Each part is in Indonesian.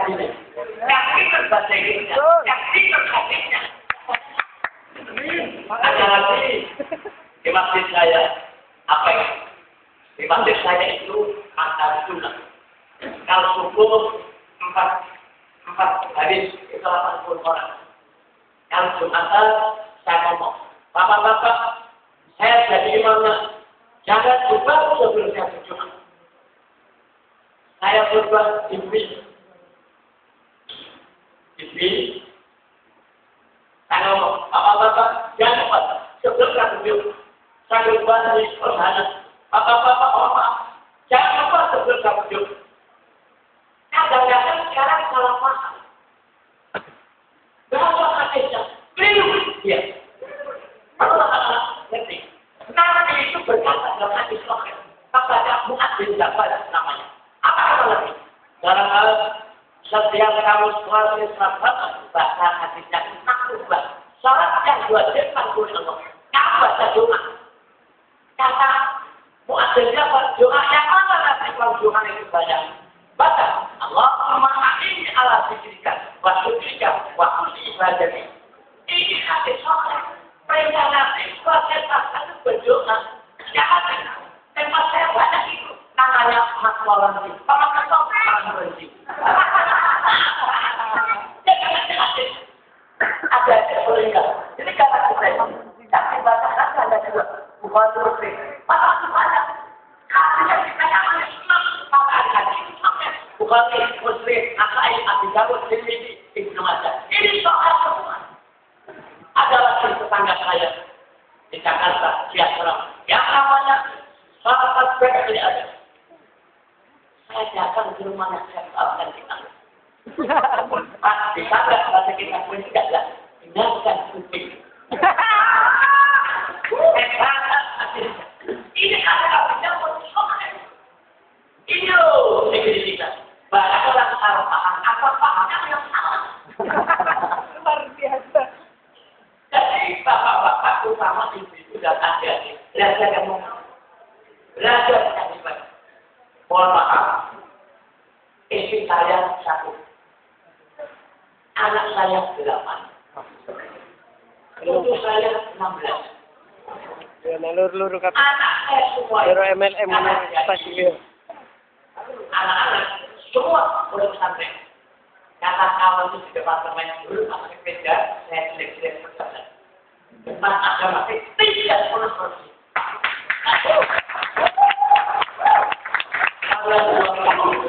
hatinya. Yang pintar bahasa Inggrisnya. Yang pintar hatinya. Ada lagi di masjid saya. Apa ya? Di masjid saya itu ada sunnah. Kalau subuh 4 hari itu 80 orang. Kalau Jumatan saya ngomong, bapak-bapak, saya jadi imamnya. Jangan lupa sebelum saya berjumat. Saya berbuat diberi. Saya ngomong, bapak-bapak, jangan lupa sebelum saya berjumat. Saya berbuat di perjalanan. Bapak-bapak, maaf, jangan lupa sebelum saya berjumat. Kadang-kadang sekarang salah paham. Bahasa hadisnya, keliru dia. Ngerti? Nabi itu berkata dalam hadis sahih kepada Mu'adz bin Jabal namanya. Apa kata Nabi? Dalam hal setiap kamu sholat sahabat bahasa hadisnya makrubah. Sholat yang diwajibkan oleh Allah. Kamu baca doa. Kata Mu'adz bin Jabal, doa yang mana nanti kalau doa itu banyak? Baca Allahumma a'inni ala dzikrika wa syukrika wa husni ibadatik. Ini hadis sahih. Perintah Nabi proses itu berdoa. Jangan tempat saya banyak itu namanya Mas Walansi. Sama kata orang berhenti. Ada perintah. Jadi kata kita tapi batasan ada dua. Bukan terus. Masa itu banyak. Artinya kita jangan Islam maka ada itu sampai bukan Muslim, Akai, Abi Dawud, Tirmidzi, Ibnu Majah. Ini soal semua. Ada lagi tetangga saya di Jakarta, Siasra, yang namanya sahabat Bekri ada. Saya datang di rumahnya, saya akan kita. Di sana bahasa kita pun tidak ada. Dengarkan kuping. Ini adalah penyambut soal. Ini loh negeri kita. Banyak orang salah paham, apa pahamnya yang salah. Luar biasa. Jadi bapak-bapak utama ibu-ibu dan adik-adik belajar yang belajar yang hebat. Mohon maaf, istri saya 1, anak saya 8, cucu saya 16. Ya, nalur-lur kata. Anak saya semua. Pero MLM pasti. Anak-anak semua udah pesantren. Kata kawan itu di departemen dulu, masih beda, saya jelek-jelek pesantren. Tentang agama tidak 10%. Kalau 26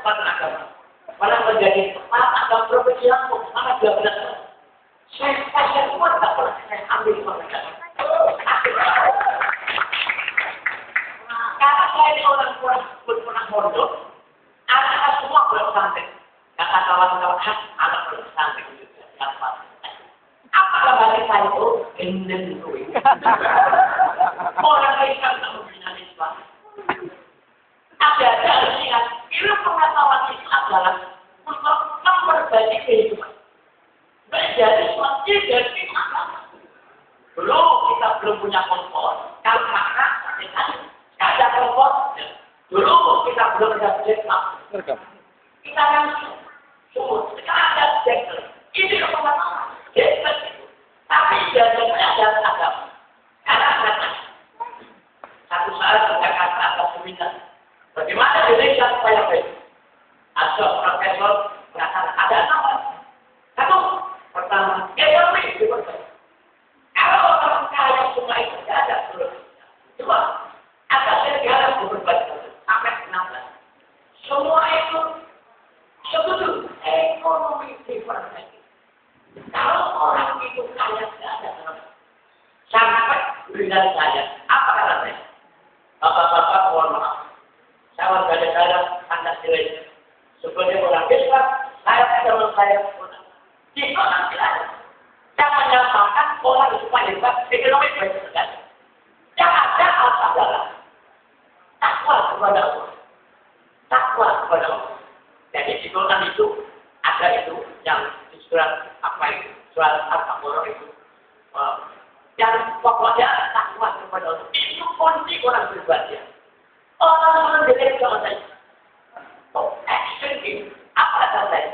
pada agama, malah menjadi kepala agama provinsi Lampung, mana 12 tahun. Saya kuat tak pernah saya ambil pekerjaan. Karena saya ini orang pernah mondok, anak semua pesantren. Kata kawan-kawan, anak pesantren itu siapa? Apakah bagi saya itu industri? Orang Islam tak membina Islam. Ada harus ingat, ilmu pengetahuan Islam adalah untuk memperbaiki kehidupan. Menjadi suatu dari agama. Belum kita belum punya kompor, kalau makna ada kompor. Dulu kita belum ada jetpack. Kita kan sumur. Sekarang ada jetpack. Ini pengetahuan. Jetpack itu. Tapi biasanya ada agama. Karena ada satu saat Jakarta ada seminar. Bagaimana Indonesia supaya baik? Ada profesor mengatakan ada nama. Satu, pertama, ekonomi diperbaiki. Kalau orang kaya semua itu tidak ada terus. Dua, ada negara diperbaiki sampai 16. Semua itu setuju ekonomi diperbaiki. Kalau orang itu kaya tidak ada terus. Sampai dengan saya, apa kata saya? Bapak-bapak mohon maaf. Saya warga negara Anda silai. Sebagai orang Islam, saya tidak saya itu nanti ada. Saya menyatakan orang supaya hebat ekonomi baik sekali. Yang ada adalah takwa kepada Allah. Takwa kepada Allah. Jadi di Quran itu ada itu yang di surat apa itu? Surat Al-Baqarah itu. Yang pokoknya takwa kepada Allah. Itu kunci orang berbahagia. Orang menjelek sama saya. Oh, action ini apa kata saya?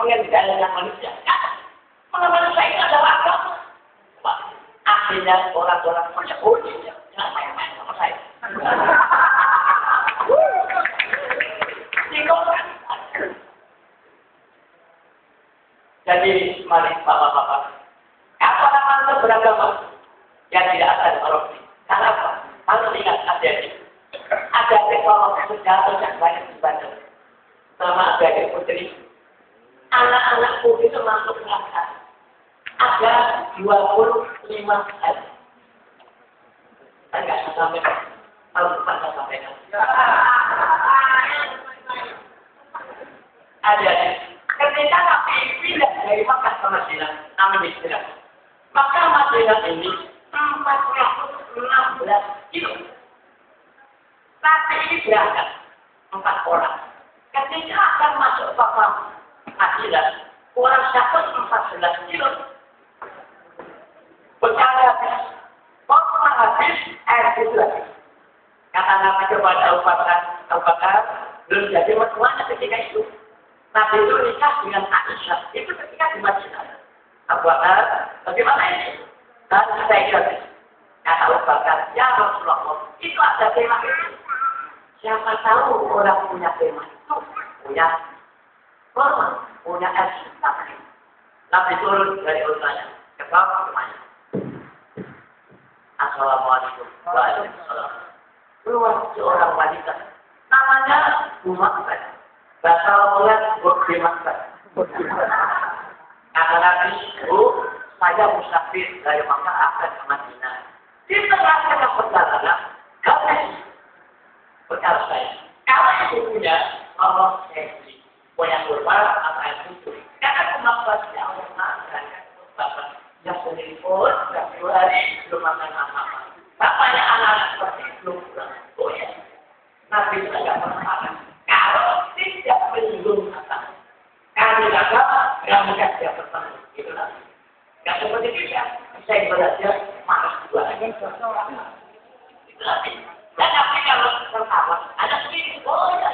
mengendalikan manusia. Ya, manusia itu adalah agama. Akhirnya orang-orang punya jangan main-main sama saya. Jadi, mari bapak-bapak, apa nama beragama yang tidak ada korupsi? Karena apa? Harus ingat ada teknologi sejarah yang banyak dibantu. Selama ada putri, anak-anakku itu masuk neraka. Ada 25 hari. Saya nggak sampai tahun depan saya sampaikan. Ada ketika Nabi pindah dari Makkah ke Madinah, Nabi istirahat. Maka Madinah ini 416 kilo. Tapi ini berangkat 4 orang. Ketika akan masuk ke Madinah, orang dapat 14 kilo. Berkali habis, waktu habis air itu lagi. Kata Nabi kepada Abu Bakar, belum jadi mertuanya ketika itu. Nabi itu nikah dengan Aisyah, itu ketika di Madinah. Abu Bakar, bagaimana ini? Dan kita ingat, kata Abu Bakar, ya Rasulullah, itu ada tema itu. Siapa tahu orang punya tema itu, punya formal, punya aksi. Nabi turun dari urutannya, ke bawah rumahnya. Assalamualaikum warahmatullahi wabarakatuh. Keluar seorang wanita, namanya Umayyah. Bahasa Allah Umayyah. Kata Nabi, saya musafir dari Makkah akan ke Madinah. Di tengah-tengah perjalanan, habis bekal saya. Kalau itu punya, Allah sendiri. Punya kurban, apa yang itu. Karena kemampuan Allah makan, bapak yang sendiri pun, 2 hari belum makan apa-apa. Bapaknya anak-anak seperti belum pulang. Oh ya, Nabi tidak pernah makan. Kalau tidak menyinggung apa, kami agama, kami kasih bertemu. Itulah. Yang seperti itu ya, saya belajar malas 2 hari. Itulah. Dan Nabi kalau pertama, ada begini, oh ya.